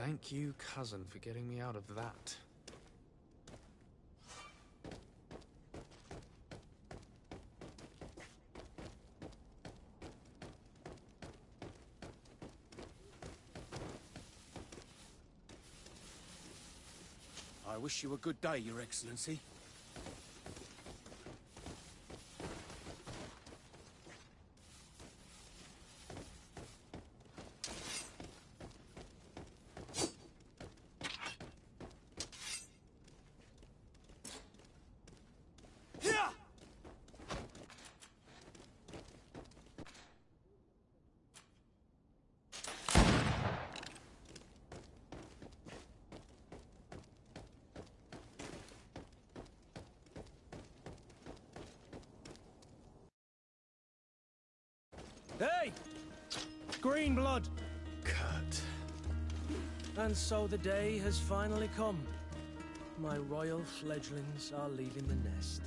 Thank you, cousin, for getting me out of that. I wish you a good day, Your Excellency. Hey! Green blood! Kurt. And so the day has finally come. My royal fledglings are leaving the nest.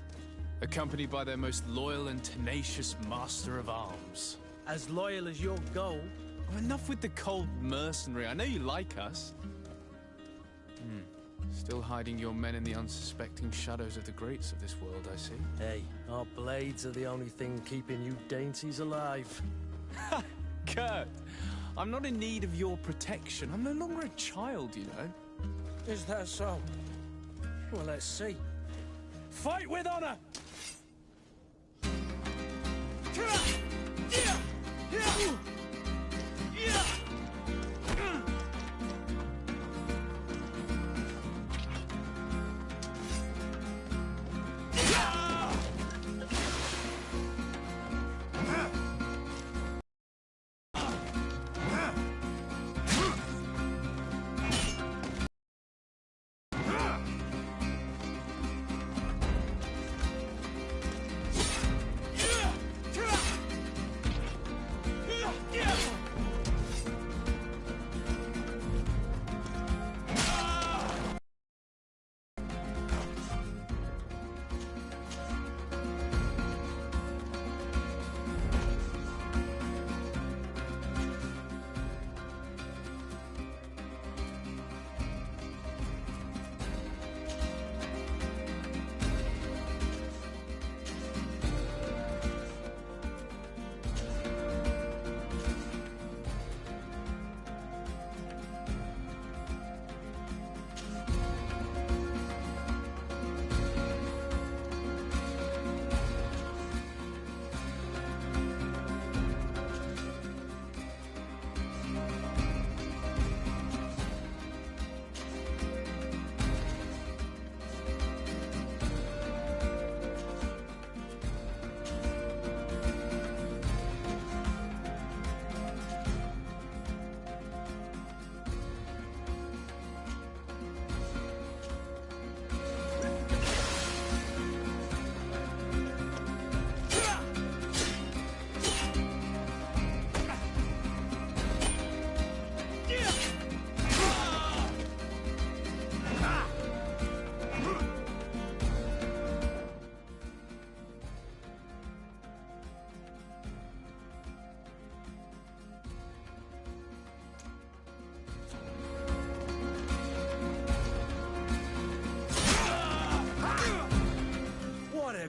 Accompanied by their most loyal and tenacious master of arms. As loyal as your gold. Oh, enough with the cold mercenary. I know you like us. Still hiding your men in the unsuspecting shadows of the greats of this world, I see. Hey, our blades are the only thing keeping you dainties alive. Kurt, I'm not in need of your protection. I'm no longer a child, you know. Is that so? Well, let's see. Fight with honor!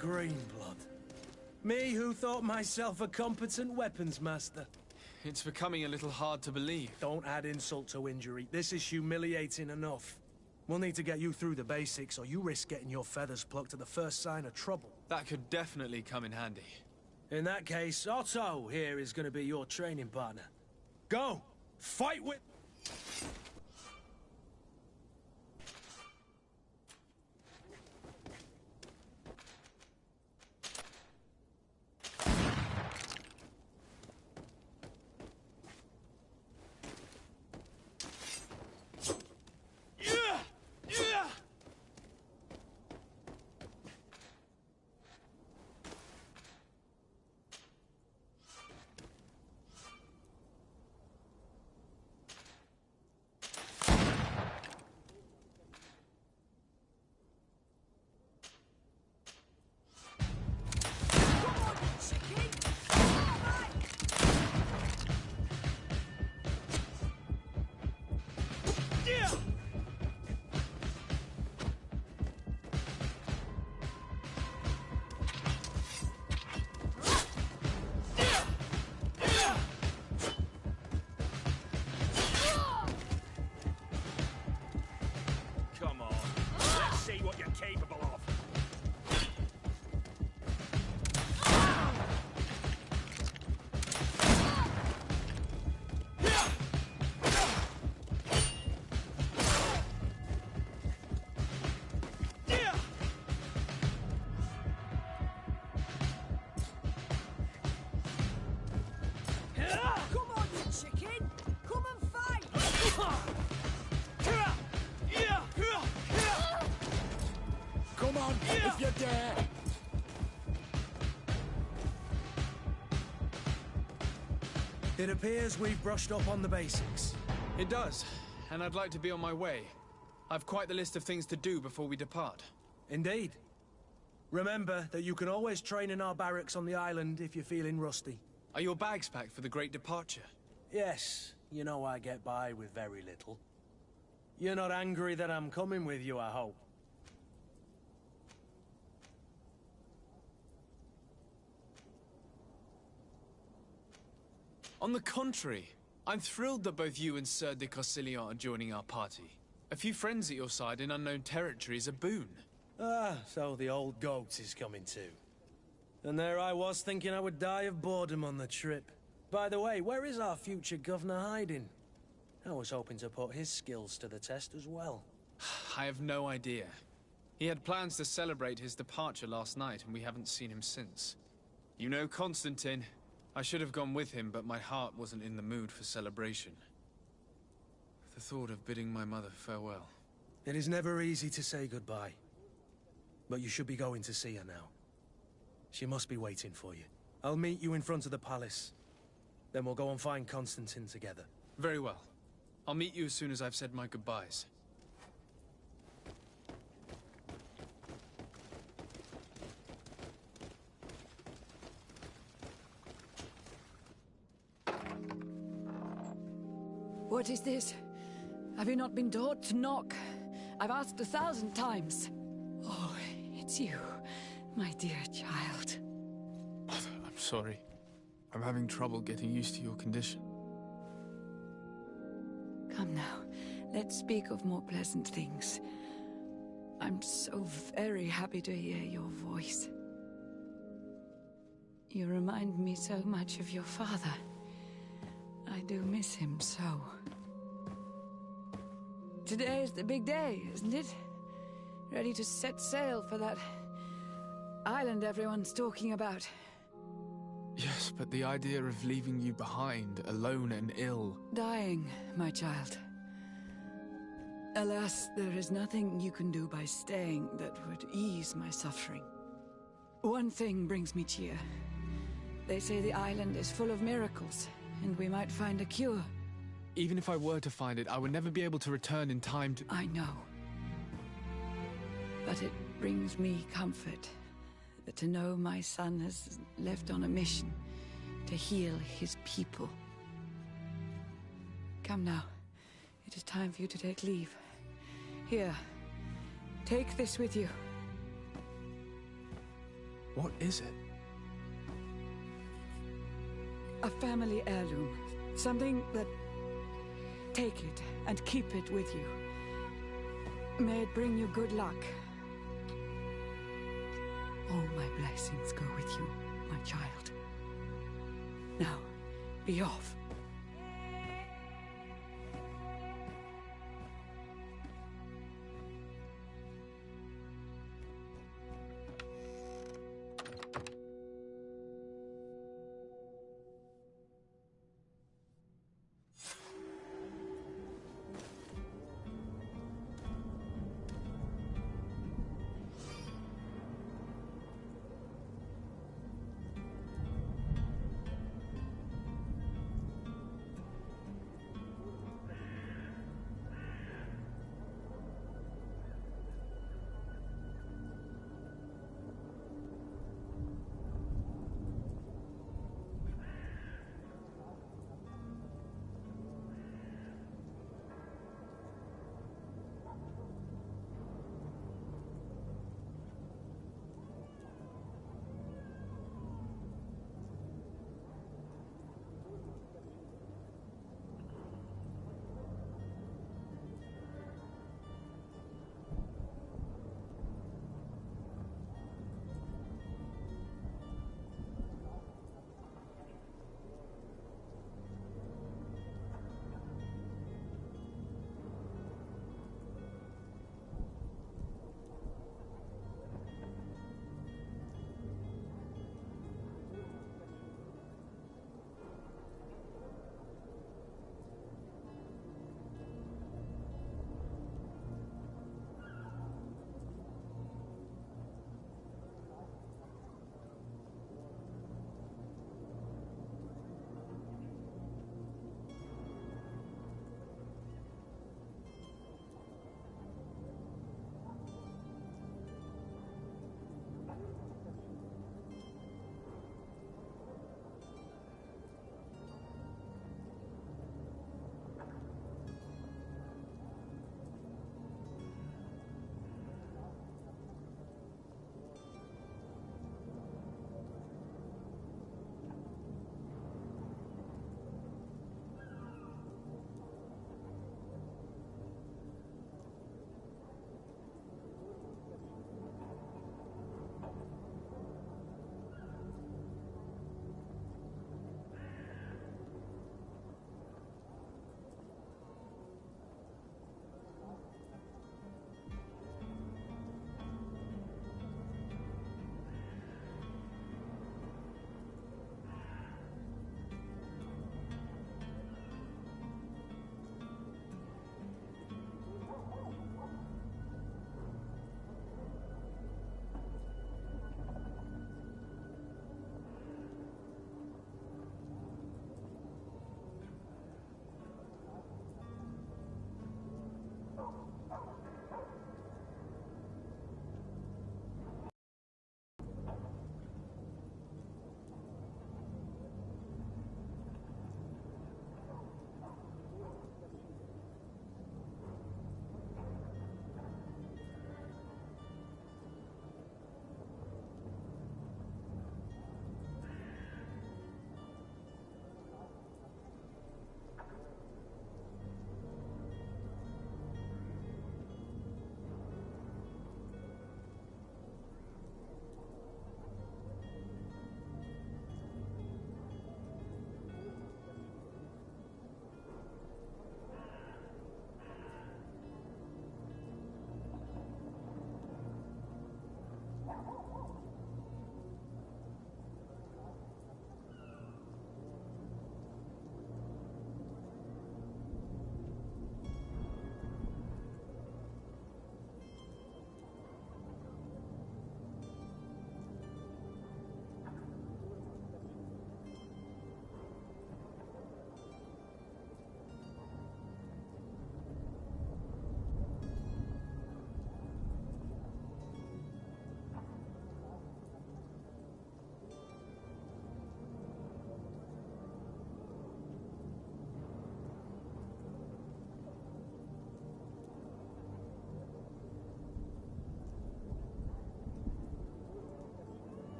Green blood. Me who thought myself a competent weapons master. It's becoming a little hard to believe. Don't add insult to injury. This is humiliating enough. We'll need to get you through the basics, or you risk getting your feathers plucked at the first sign of trouble. That could definitely come in handy. In that case, Otto here is going to be your training partner. Go! Fight with... dare! It appears we've brushed up on the basics. It does, and I'd like to be on my way. I've quite the list of things to do before we depart. Indeed. Remember that you can always train in our barracks on the island if you're feeling rusty. Are your bags packed for the great departure? Yes, you know I get by with very little. You're not angry that I'm coming with you, I hope. On the contrary, I'm thrilled that both you and Sir de Corsillon are joining our party. A few friends at your side in unknown territory is a boon. Ah, so the old goat is coming too. And there I was thinking I would die of boredom on the trip. By the way, where is our future governor hiding? I was hoping to put his skills to the test as well. I have no idea. He had plans to celebrate his departure last night, and we haven't seen him since. You know Constantine. I should have gone with him, but my heart wasn't in the mood for celebration. The thought of bidding my mother farewell. It is never easy to say goodbye. But you should be going to see her now. She must be waiting for you. I'll meet you in front of the palace. Then we'll go and find Constantine together. Very well. I'll meet you as soon as I've said my goodbyes. What is this? Have you not been taught to knock? I've asked 1,000 times. Oh, it's you, my dear child. Mother, I'm sorry. I'm having trouble getting used to your condition. Come now, let's speak of more pleasant things. I'm so very happy to hear your voice. You remind me so much of your father. I do miss him so. Today is the big day, isn't it? Ready to set sail for that island everyone's talking about. Yes, but the idea of leaving you behind, alone and ill... Dying, my child. Alas, there is nothing you can do by staying that would ease my suffering. One thing brings me cheer. They say the island is full of miracles, and we might find a cure. Even if I were to find it, I would never be able to return in time to... I know. But it brings me comfort to know my son has left on a mission to heal his people. Come now. It is time for you to take leave. Here, take this with you. What is it? A family heirloom. Something that... Take it and keep it with you. May it bring you good luck. All my blessings go with you, my child. Now, be off.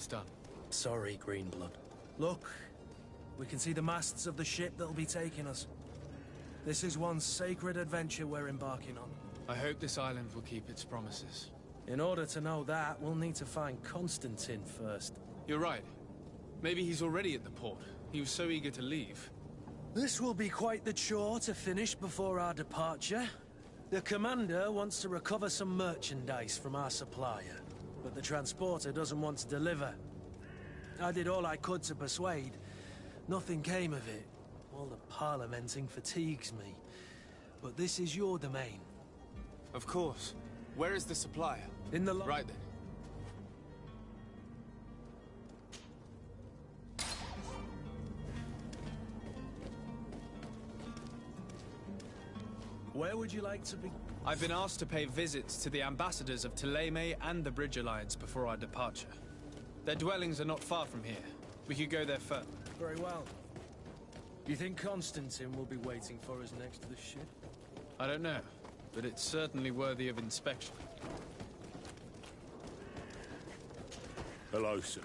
done. Sorry, Greenblood. Look, we can see the masts of the ship that'll be taking us. This is one sacred adventure we're embarking on. I hope this island will keep its promises. In order to know that, we'll need to find Constantine first. You're right. Maybe he's already at the port. He was so eager to leave. This will be quite the chore to finish before our departure. The commander wants to recover some merchandise from our supplier, but the transporter doesn't want to deliver. I did all I could to persuade. Nothing came of it. All the parliamenting fatigues me. But this is your domain. Of course. Where is the supplier? In the Right then. Where would you like to be? I've been asked to pay visits to the ambassadors of Thélème and the Bridge Alliance before our departure. Their dwellings are not far from here. We could go there first. Very well. Do you think Constantine will be waiting for us next to the ship? I don't know, but it's certainly worthy of inspection. Hello, sir.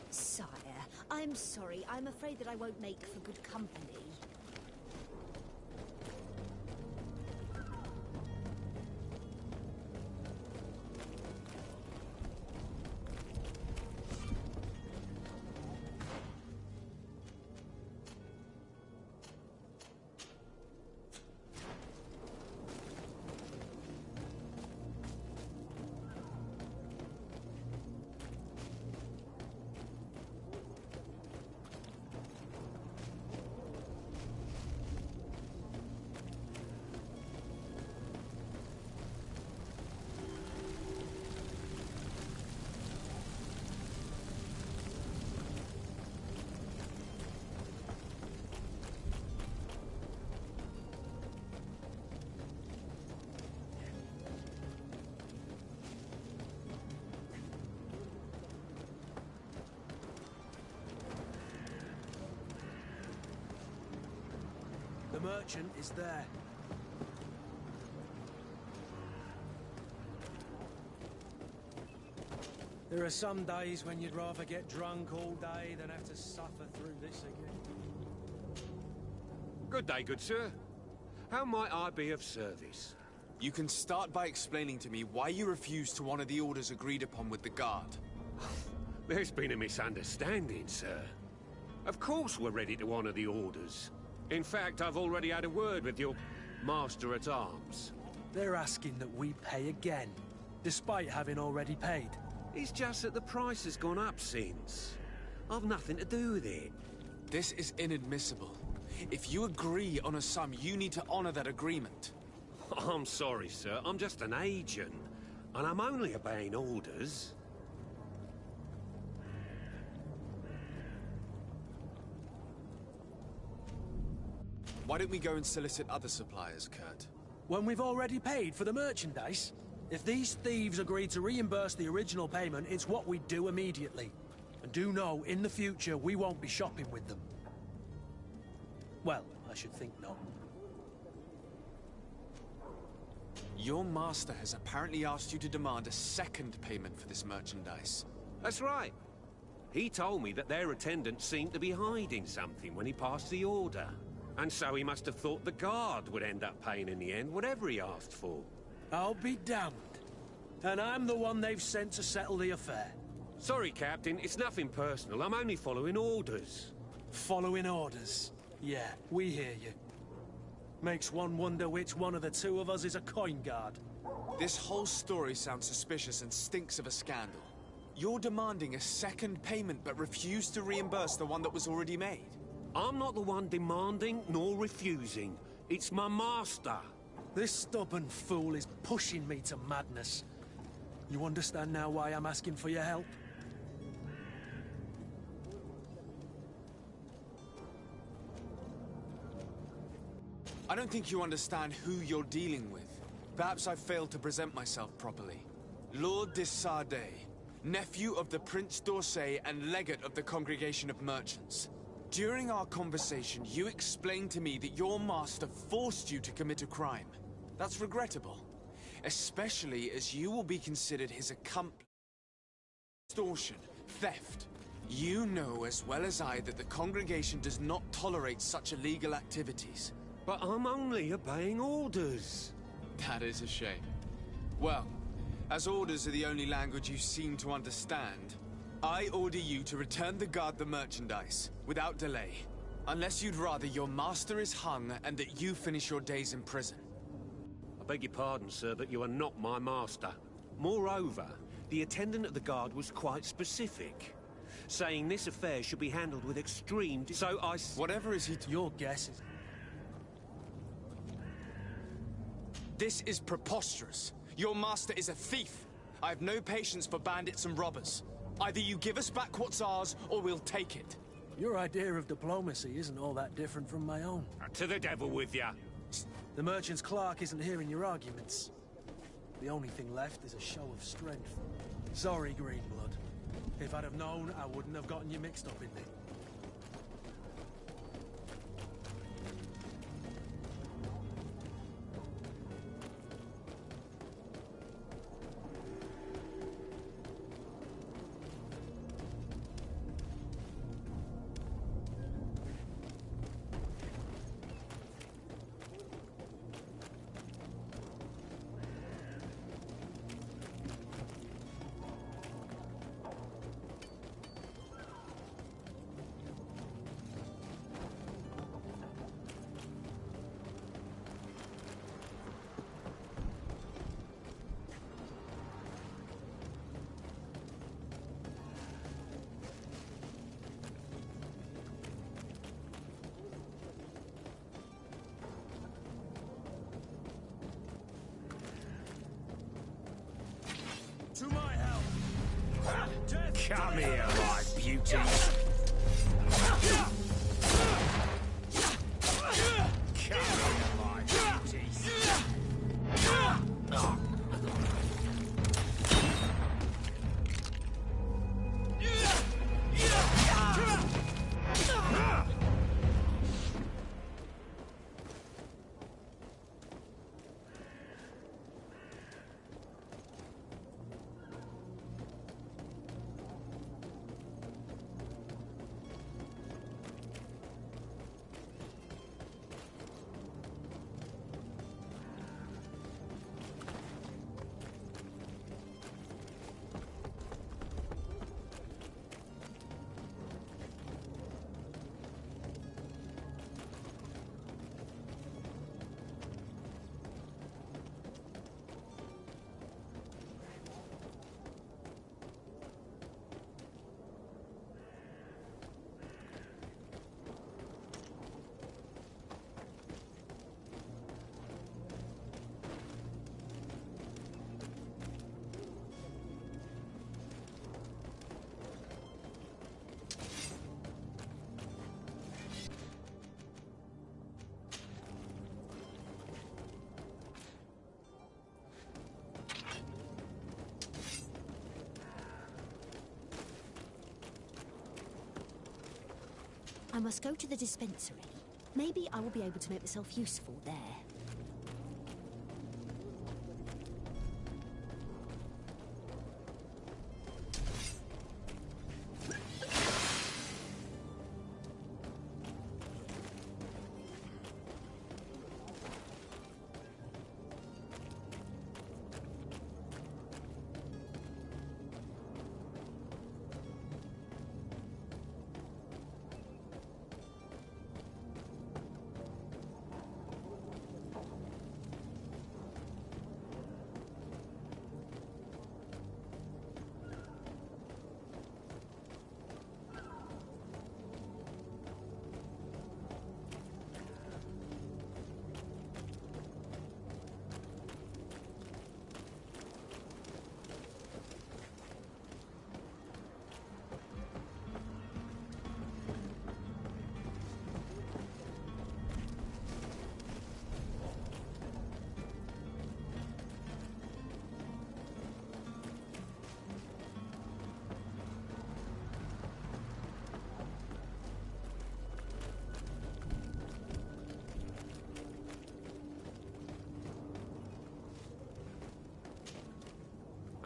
Sire, I'm sorry. I'm afraid that I won't make for good company. The merchant is there. There are some days when you'd rather get drunk all day than have to suffer through this again. Good day, good sir. How might I be of service? You can start by explaining to me why you refused to honor the orders agreed upon with the guard. There's been a misunderstanding, sir. Of course we're ready to honor the orders. In fact, I've already had a word with your master-at-arms. They're asking that we pay again, despite having already paid. It's just that the price has gone up since. I've nothing to do with it. This is inadmissible. If you agree on a sum, you need to honor that agreement. I'm sorry, sir. I'm just an agent. And I'm only obeying orders. Why don't we go and solicit other suppliers, Kurt? When we've already paid for the merchandise? If these thieves agree to reimburse the original payment, it's what we do immediately. And do know, in the future, we won't be shopping with them. Well, I should think not. Your master has apparently asked you to demand a second payment for this merchandise. That's right. He told me that their attendant seemed to be hiding something when he passed the order. And so he must have thought the guard would end up paying in the end, whatever he asked for. I'll be damned. And I'm the one they've sent to settle the affair. Sorry, Captain, it's nothing personal. I'm only following orders. Following orders. Yeah, we hear you. Makes one wonder which one of the two of us is a coin guard. This whole story sounds suspicious and stinks of a scandal. You're demanding a second payment but refuse to reimburse the one that was already made. I'm not the one demanding nor refusing. It's my master. This stubborn fool is pushing me to madness. You understand now why I'm asking for your help? I don't think you understand who you're dealing with. Perhaps I failed to present myself properly. Lord de Sardet, nephew of the Prince d'Orsay and legate of the Congregation of Merchants. During our conversation, you explained to me that your master forced you to commit a crime. That's regrettable, especially as you will be considered his accomplice. extortion, theft. You know as well as I that the congregation does not tolerate such illegal activities. But I'm only obeying orders. That is a shame. Well, as orders are the only language you seem to understand, I order you to return the guard the merchandise, without delay. Unless you'd rather your master is hung and that you finish your days in prison. I beg your pardon, sir, but you are not my master. Moreover, the attendant of the guard was quite specific, saying this affair should be handled with extreme so I... Whatever is he Your guess is... This is preposterous. Your master is a thief. I have no patience for bandits and robbers. Either you give us back what's ours, or we'll take it. Your idea of diplomacy isn't all that different from my own. To the devil with ya. The merchant's clerk isn't hearing your arguments. The only thing left is a show of strength. Sorry, Greenblood. If I'd have known, I wouldn't have gotten you mixed up in it. To my help! Come here, my beauty. Come here, my beauty. I must go to the dispensary. Maybe I will be able to make myself useful there.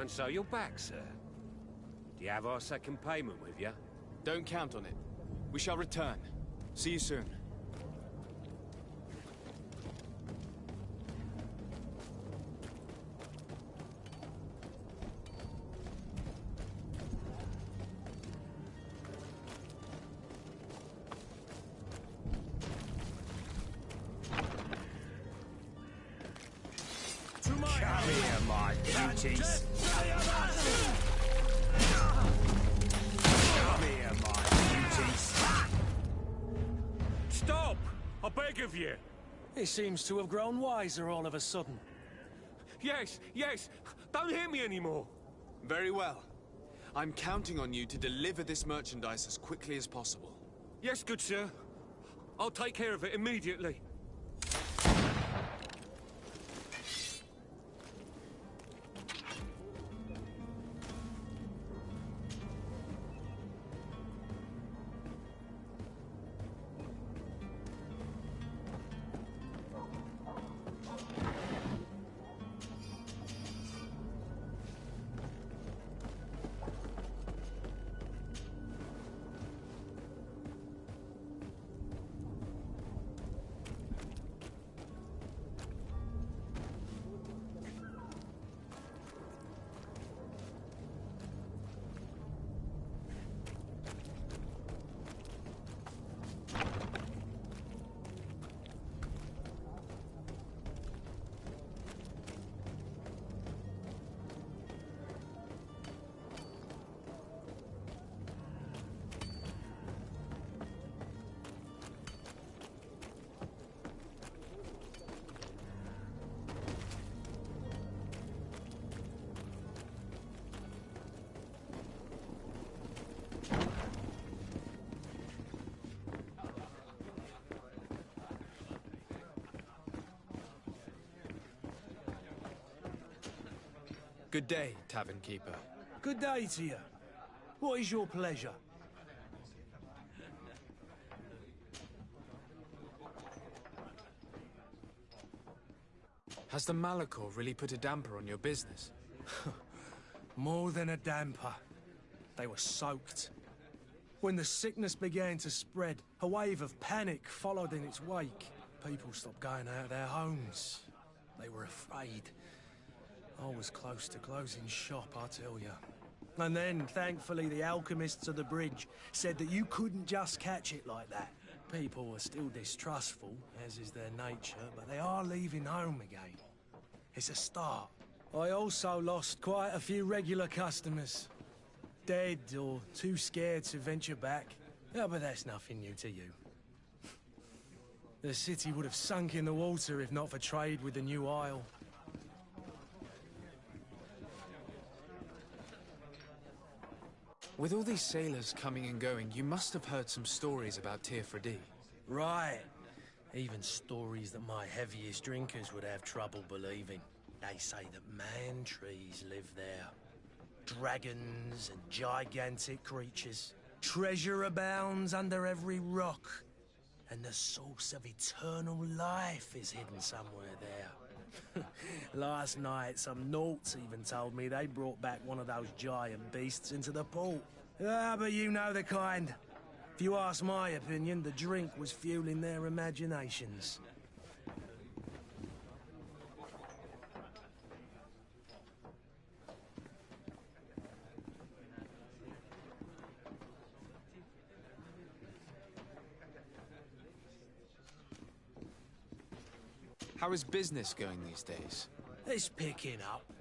And so you're back, sir. You have our second payment with you? Don't count on it. We shall return. See you soon. Come here, my beauties. Come here, my beauties. Stop! I beg of you! He seems to have grown wiser all of a sudden. Yes, yes! Don't hit me anymore! Very well. I'm counting on you to deliver this merchandise as quickly as possible. Yes, good sir. I'll take care of it immediately. Good day, tavern keeper. Good day to you. What is your pleasure? Has the Malachor really put a damper on your business? More than a damper. They were soaked. When the sickness began to spread, a wave of panic followed in its wake. People stopped going out of their homes. They were afraid. I was close to closing shop, I tell you. And then, thankfully, the alchemists of the bridge said that you couldn't just catch it like that. People were still distrustful, as is their nature, but they are leaving home again. It's a start. I also lost quite a few regular customers. Dead or too scared to venture back. Yeah, but that's nothing new to you. The city would have sunk in the water if not for trade with the new isle. With all these sailors coming and going, you must have heard some stories about Teofredi. Right. Even stories that my heaviest drinkers would have trouble believing. They say that man-trees live there. Dragons and gigantic creatures. Treasure abounds under every rock. And the source of eternal life is hidden somewhere there. Last night, some Nauts even told me they brought back one of those giant beasts into the port. Ah, but you know the kind. If you ask my opinion, the drink was fueling their imaginations. How is business going these days? It's picking up.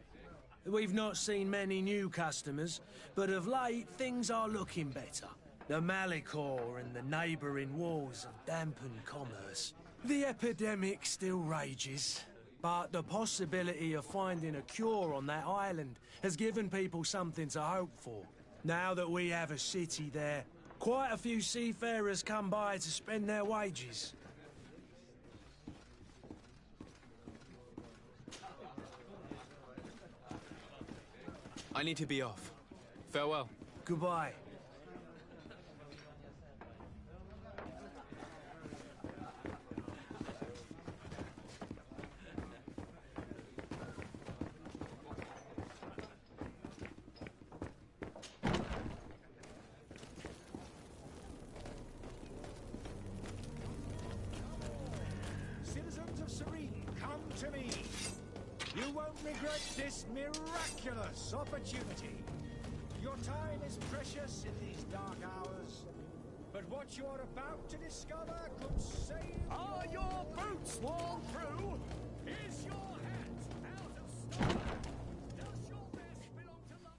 We've not seen many new customers, but of late, things are looking better. The Malachor and the neighbouring wars have dampened commerce. The epidemic still rages, but the possibility of finding a cure on that island has given people something to hope for. Now that we have a city there, quite a few seafarers come by to spend their wages. I need to be off. Farewell. Goodbye. regret this miraculous opportunity. Your time is precious in these dark hours, but what you are about to discover could save. Are your boots worn through? Is your hat out of stock? Does your vest belong to love?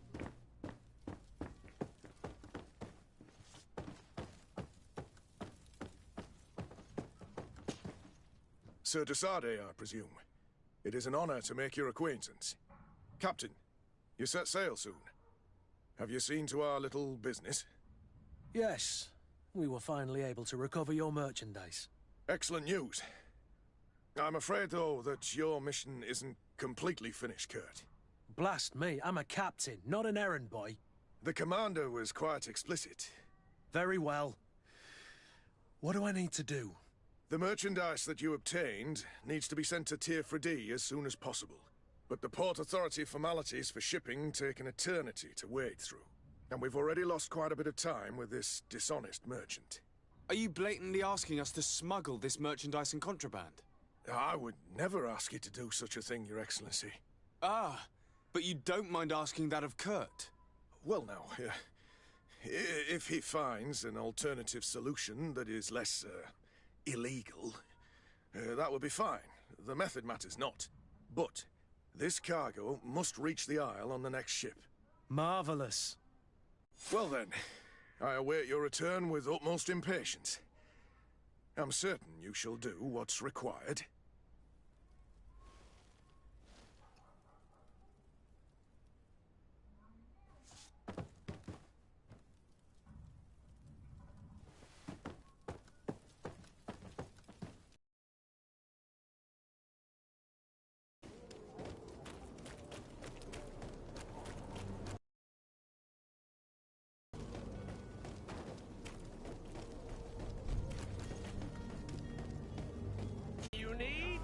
Sir de Sardet, I presume. It is an honor to make your acquaintance. Captain, you set sail soon. Have you seen to our little business? Yes. We were finally able to recover your merchandise. Excellent news. I'm afraid, though, that your mission isn't completely finished, Kurt. Blast me, I'm a captain, not an errand boy. The commander was quite explicit. Very well. What do I need to do? The merchandise that you obtained needs to be sent to Tier 4D as soon as possible. But the Port Authority formalities for shipping take an eternity to wade through. And we've already lost quite a bit of time with this dishonest merchant. Are you blatantly asking us to smuggle this merchandise and contraband? I would never ask you to do such a thing, Your Excellency. Ah, but you don't mind asking that of Kurt? Well, now, if he finds an alternative solution that is less, illegal, that would be fine. The method matters not. But this cargo must reach the Isle on the next ship. Marvelous. Well then, I await your return with utmost impatience. I'm certain you shall do what's required.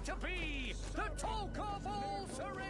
To be the talk of all Serene!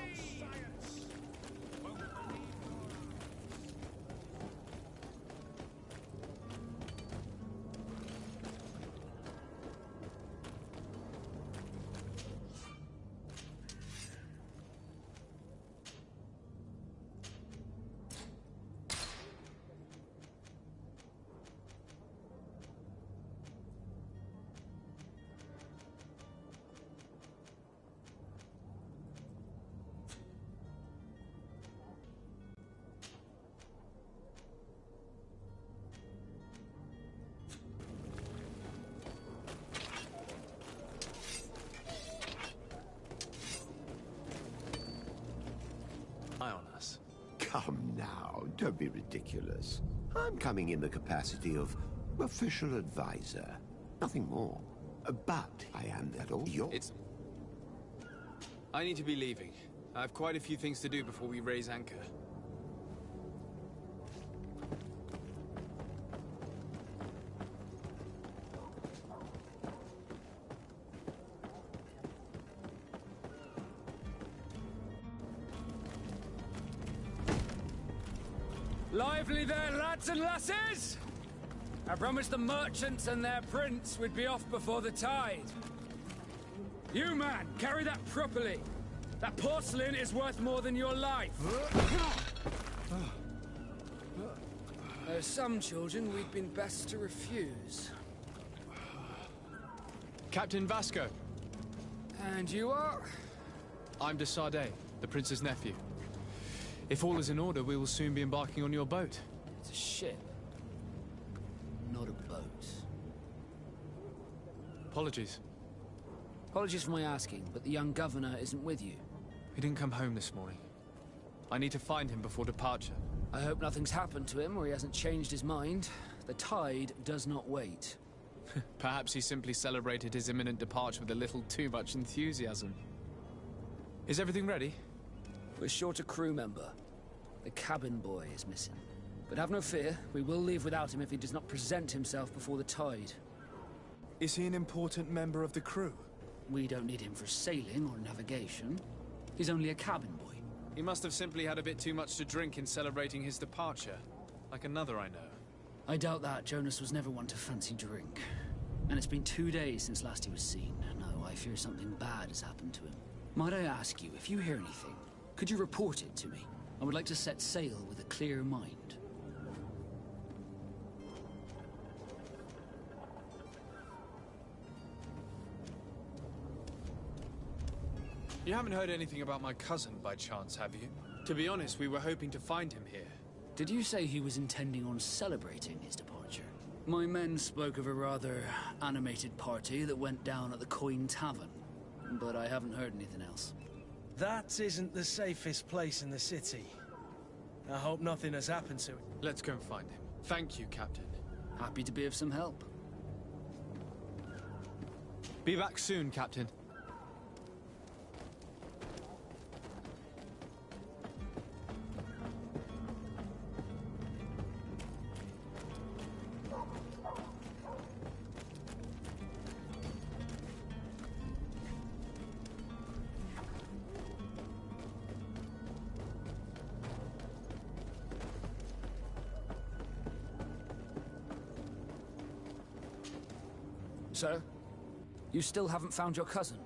On us. Come now, don't be ridiculous. I'm coming in the capacity of official advisor. Nothing more. But I am that all yours. I need to be leaving. I have quite a few things to do before we raise anchor. Lively there, lads and lasses! I promised the merchants and their prince we'd be off before the tide. You, man, carry that properly. That porcelain is worth more than your life. There's some children we'd been best to refuse. Captain Vasco. And you are? I'm de Sardet, the prince's nephew. If all is in order, we will soon be embarking on your boat. It's a ship, not a boat. Apologies. Apologies for my asking, but the young governor isn't with you. He didn't come home this morning. I need to find him before departure. I hope nothing's happened to him or he hasn't changed his mind. The tide does not wait. Perhaps he simply celebrated his imminent departure with a little too much enthusiasm. Is everything ready? We're short a crew member. The cabin boy is missing. But have no fear, we will leave without him if he does not present himself before the tide. Is he an important member of the crew? We don't need him for sailing or navigation. He's only a cabin boy. He must have simply had a bit too much to drink in celebrating his departure. Like another I know. I doubt that. Jonas was never one to fancy drink. And it's been 2 days since last he was seen. No, I fear something bad has happened to him. Might I ask you, if you hear anything, Could you report it to me? I would like to set sail with a clear mind. You haven't heard anything about my cousin by chance, have you? To be honest, we were hoping to find him here. Did you say he was intending on celebrating his departure? My men spoke of a rather animated party that went down at the Coin Tavern, but I haven't heard anything else. That isn't the safest place in the city. I hope nothing has happened to it. Let's go and find him. Thank you, Captain. Happy to be of some help. Be back soon, Captain. Sir? You still haven't found your cousin?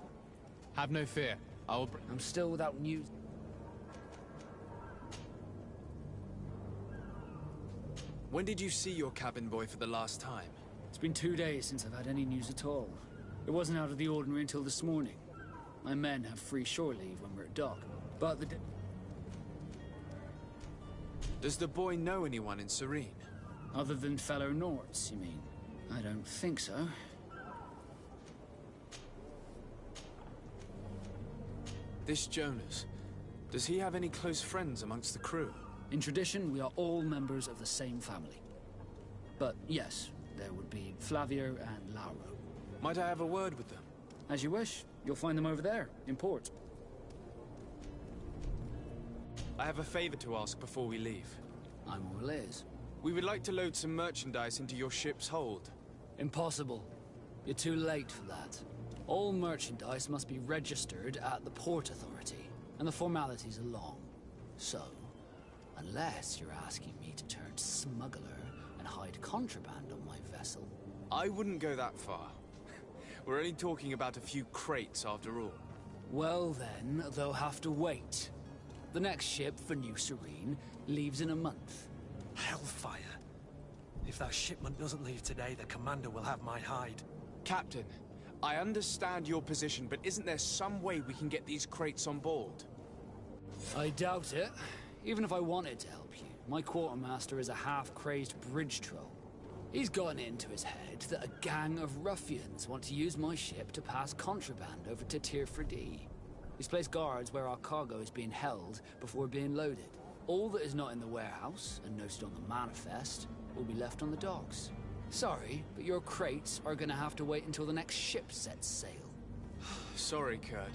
Have no fear. I will I'm still without news. When did you see your cabin boy for the last time? It's been 2 days since I've had any news at all. It wasn't out of the ordinary until this morning. My men have free shore leave when we're at dock, but the... Does the boy know anyone in Serene? Other than fellow Norts, you mean? I don't think so. This Jonas, does he have any close friends amongst the crew? In tradition, we are all members of the same family. But yes, there would be Flavio and Lauro. Might I have a word with them? As you wish. You'll find them over there, in port. I have a favor to ask before we leave. I'm all ears. We would like to load some merchandise into your ship's hold. Impossible. You're too late for that. All merchandise must be registered at the Port Authority, and the formalities are long. So, unless you're asking me to turn smuggler and hide contraband on my vessel... I wouldn't go that far. We're only talking about a few crates after all. Well then, they'll have to wait. The next ship for New Serene leaves in a month. Hellfire. If that shipment doesn't leave today, the commander will have my hide. Captain, I understand your position, but isn't there some way we can get these crates on board? I doubt it. Even if I wanted to help you, my quartermaster is a half-crazed bridge troll. He's gotten it into his head that a gang of ruffians want to use my ship to pass contraband over to Tirfredi. He's placed guards where our cargo is being held before being loaded. All that is not in the warehouse, and noted on the manifest, will be left on the docks. Sorry, but your crates are gonna have to wait until the next ship sets sail. Sorry, Kurt.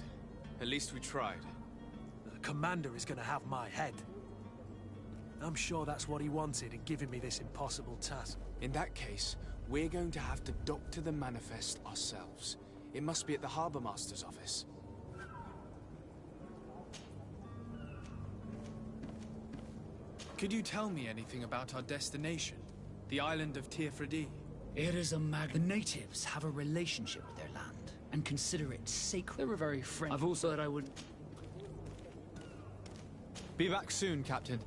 At least we tried. The commander is gonna have my head. I'm sure that's what he wanted in giving me this impossible task. In that case, we're going to have to doctor the manifest ourselves. It must be at the Harbour Master's office. Could you tell me anything about our destination? The island of Tirfredi? It is a The natives have a relationship with their land, and consider it sacred. They were very friendly. I've also heard I would... Be back soon, Captain.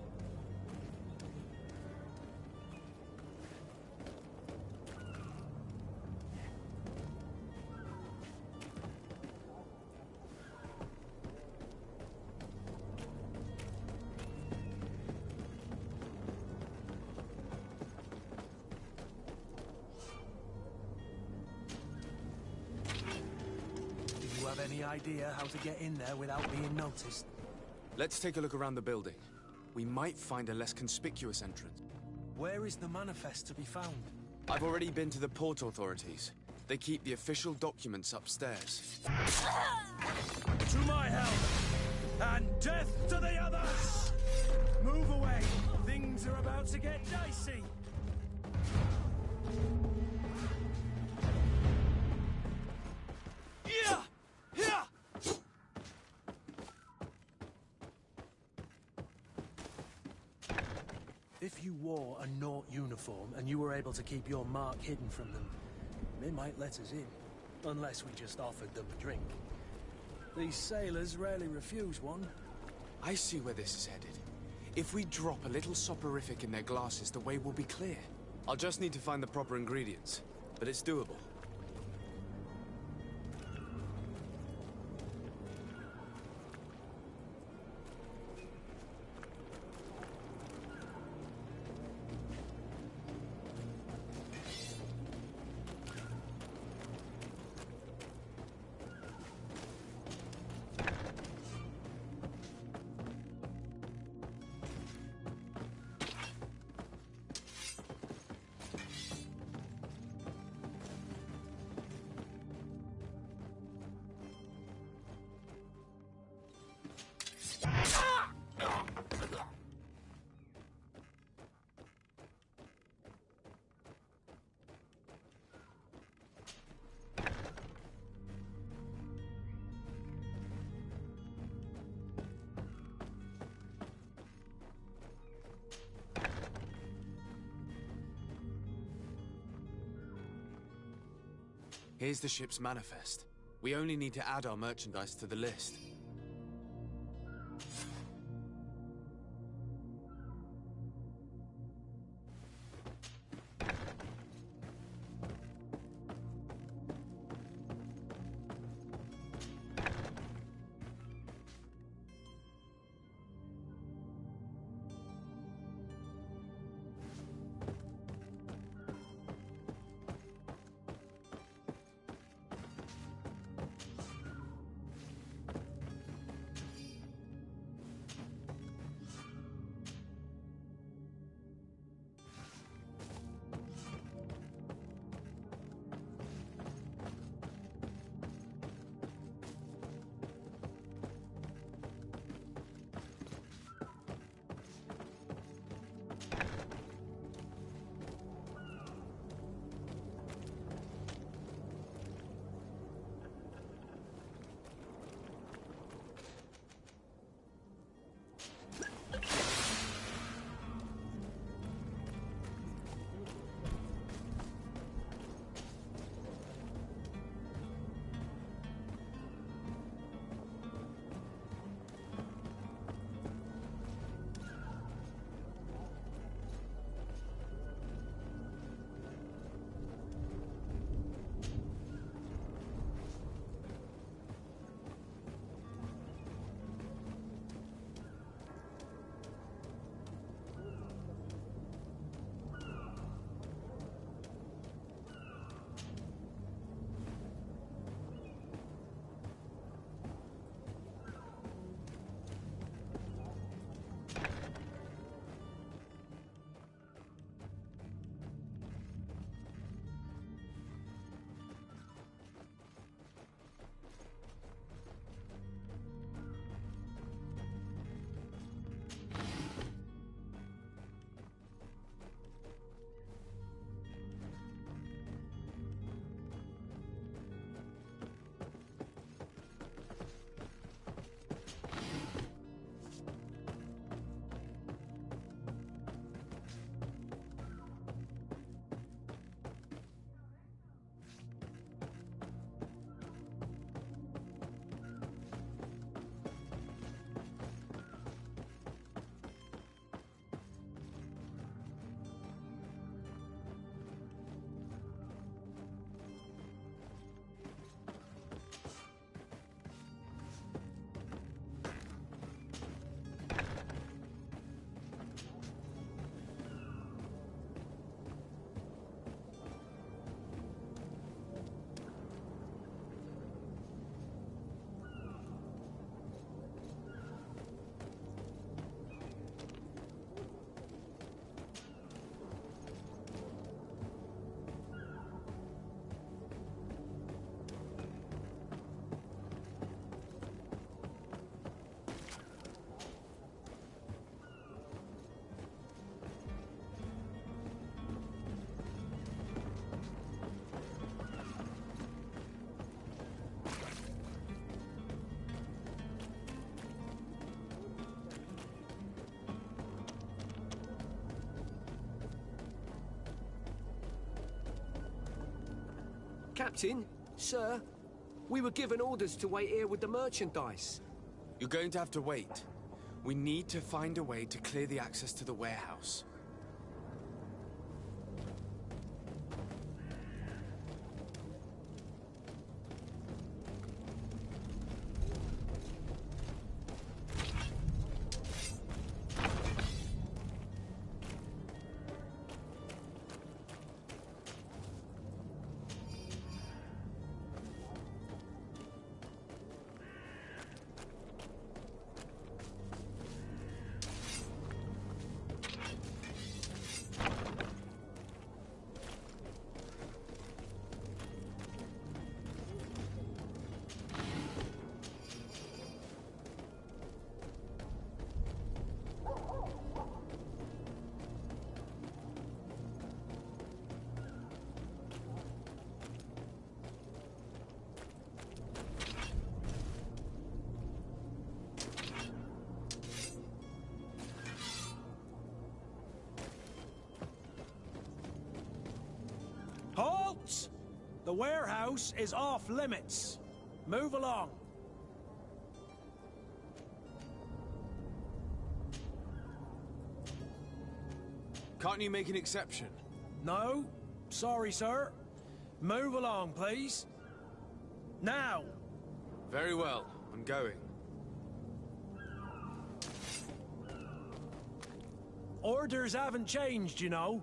Any idea how to get in there without being noticed? Let's take a look around the building. We might find a less conspicuous entrance. Where is the manifest to be found? I've already been to the port authorities. They keep the official documents upstairs. To my help! And death to the others! Move away! Things are about to get dicey! Yeah! If you wore a Nort uniform and you were able to keep your mark hidden from them, they might let us in. Unless we just offered them a drink. These sailors rarely refuse one. I see where this is headed. If we drop a little soporific in their glasses, the way will be clear. I'll just need to find the proper ingredients, but it's doable. Here's the ship's manifest. We only need to add our merchandise to the list. Captain, sir, we were given orders to wait here with the merchandise. You're going to have to wait. We need to find a way to clear the access to the warehouse. Halt! The warehouse is off limits. Move along. Can't you make an exception? No. Sorry, sir. Move along, please. Now! Very well. I'm going. Orders haven't changed, you know.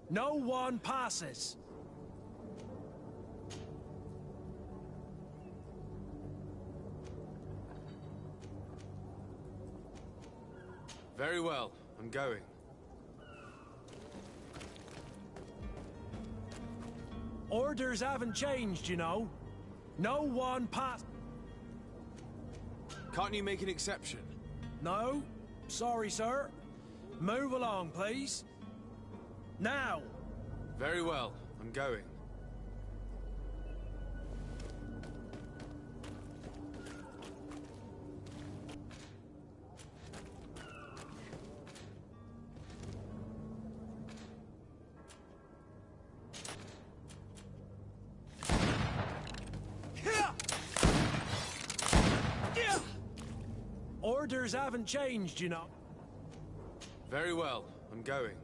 No one passes. Very well. I'm going. Orders haven't changed, you know. No one pass... Can't you make an exception? No. Sorry, sir. Move along, please. Now! Very well. I'm going. Orders haven't changed, you know. Very well. I'm going.